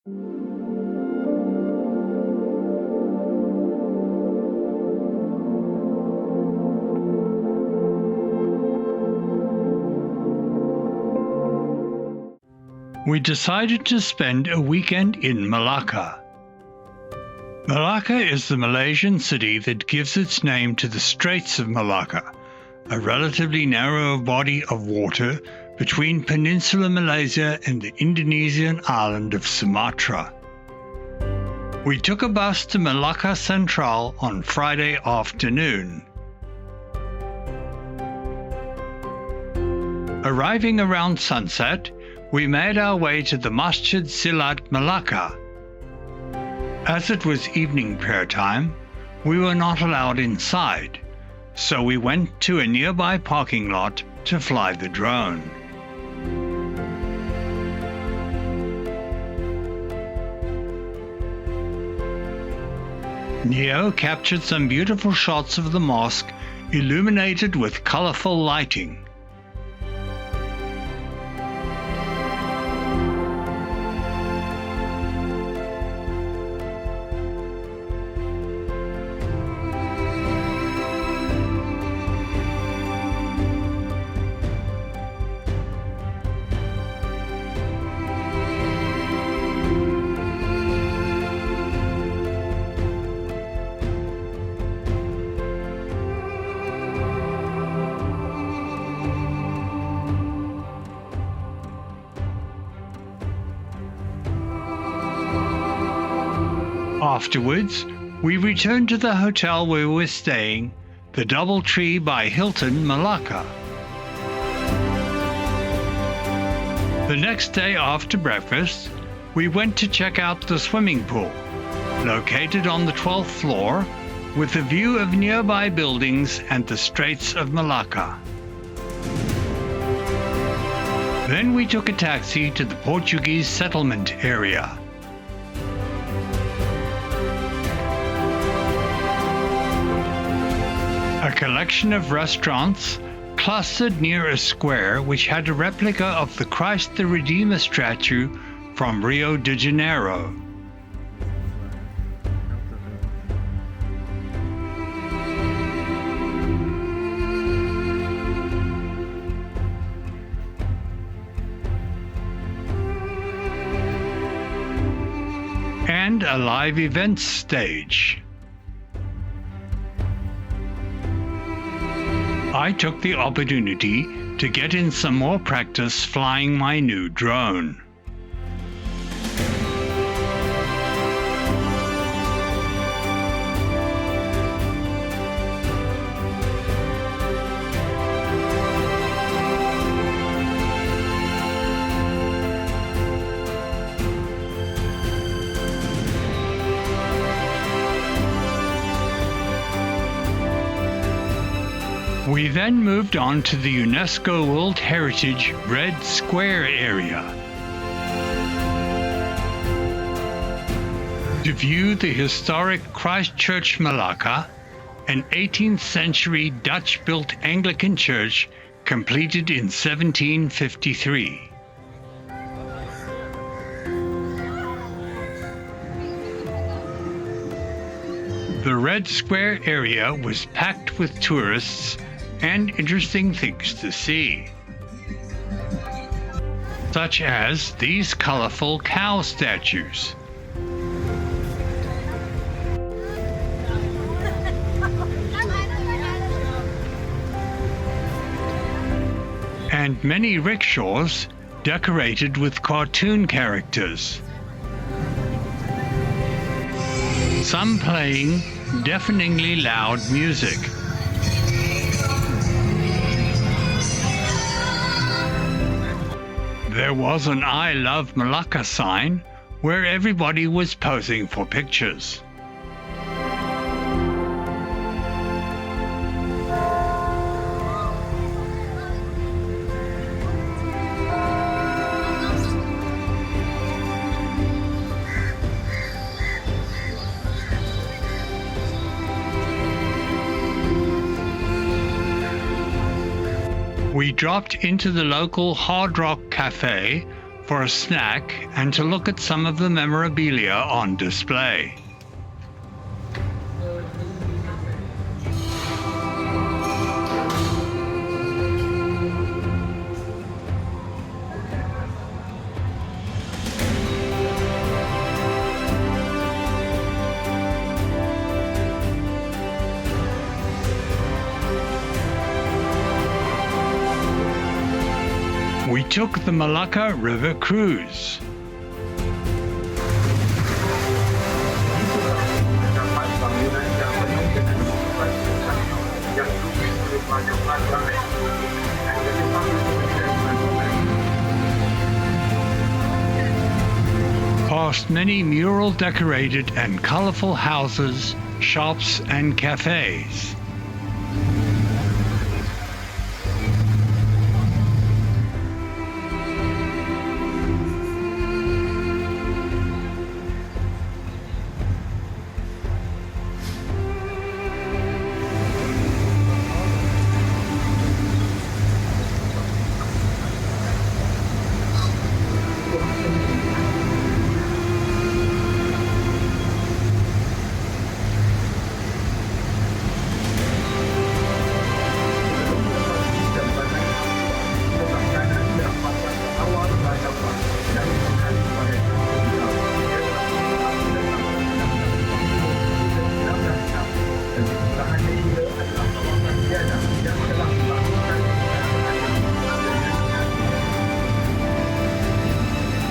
We decided to spend a weekend in Malacca. Malacca is the Malaysian city that gives its name to the Straits of Malacca, a relatively narrow body of water between Peninsular Malaysia and the Indonesian island of Sumatra. We took a bus to Malacca Central on Friday afternoon. Arriving around sunset, we made our way to the Masjid Selat Melacca. As it was evening prayer time, we were not allowed inside, so we went to a nearby parking lot to fly the drone. Neo captured some beautiful shots of the mosque illuminated with colourful lighting. Afterwards, we returned to the hotel where we were staying, the DoubleTree by Hilton, Malacca. The next day after breakfast, we went to check out the swimming pool, located on the 12th floor, with a view of nearby buildings and the Straits of Malacca. Then we took a taxi to the Portuguese settlement area. A collection of restaurants clustered near a square which had a replica of the Christ the Redeemer statue from Rio de Janeiro. And a live events stage. I took the opportunity to get in some more practice flying my new drone. We then moved on to the UNESCO World Heritage Red Square area to view the historic Christ Church Malacca, an 18th century Dutch-built Anglican church completed in 1753. The Red Square area was packed with tourists and interesting things to see, such as these colourful cow statues. And many rickshaws decorated with cartoon characters. Some playing deafeningly loud music. There was an I Love Malacca sign where everybody was posing for pictures. We dropped into the local Hard Rock Café for a snack and to look at some of the memorabilia on display. We took the Malacca River cruise. Past many mural decorated and colourful houses, shops and cafes.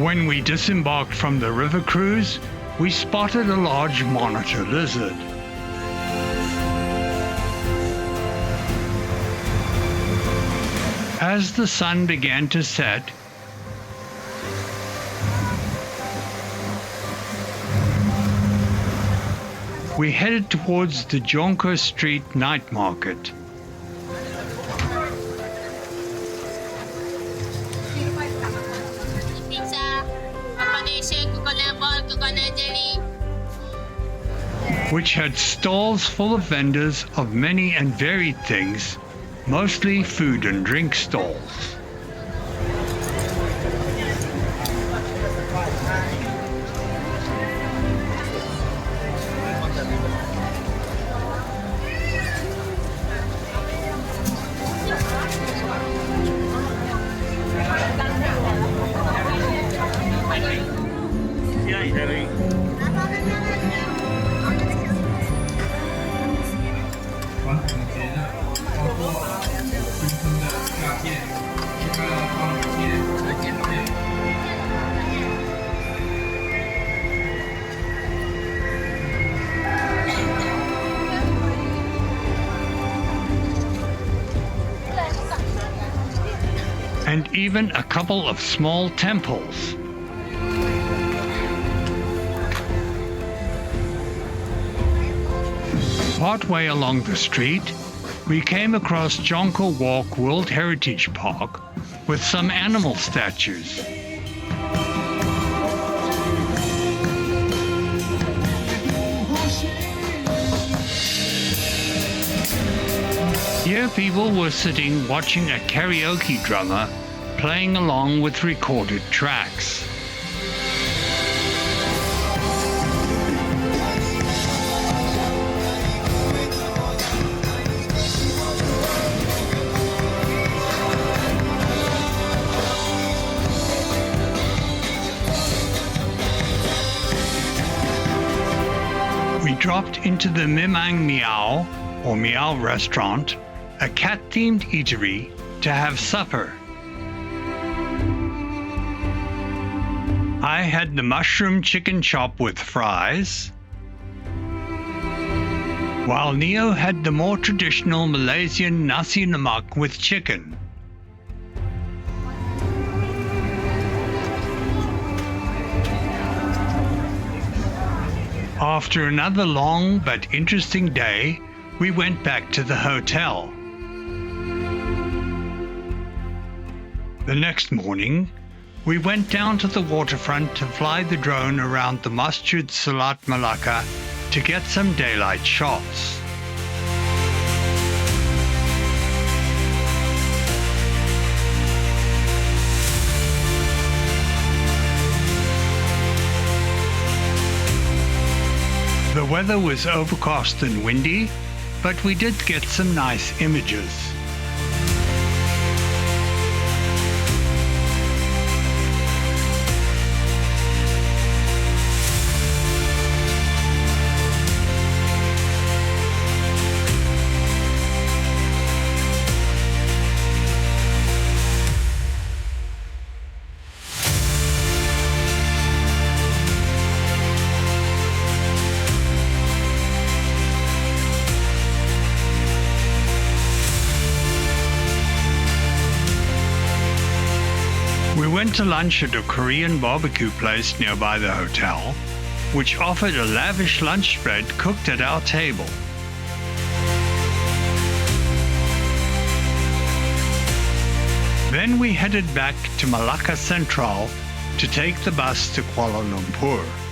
When we disembarked from the river cruise, we spotted a large monitor lizard. As the sun began to set, we headed towards the Jonker Street night market. Which had stalls full of vendors of many and varied things, mostly food and drink stalls. And even a couple of small temples. Partway along the street, we came across Jonker Walk World Heritage Park with some animal statues. Here people were sitting watching a karaoke drummer playing along with recorded tracks. We dropped into the Memang Meow, or Meow restaurant, a cat-themed eatery, to have supper. I had the mushroom chicken chop with fries, while Neo had the more traditional Malaysian nasi lemak with chicken. After another long but interesting day, we went back to the hotel. The next morning, we went down to the waterfront to fly the drone around the Masjid Selat Melacca to get some daylight shots. The weather was overcast and windy, but we did get some nice images. We went to lunch at a Korean BBQ place nearby the hotel, which offered a lavish lunch spread cooked at our table. Then we headed back to Malacca Central to take the bus to Kuala Lumpur.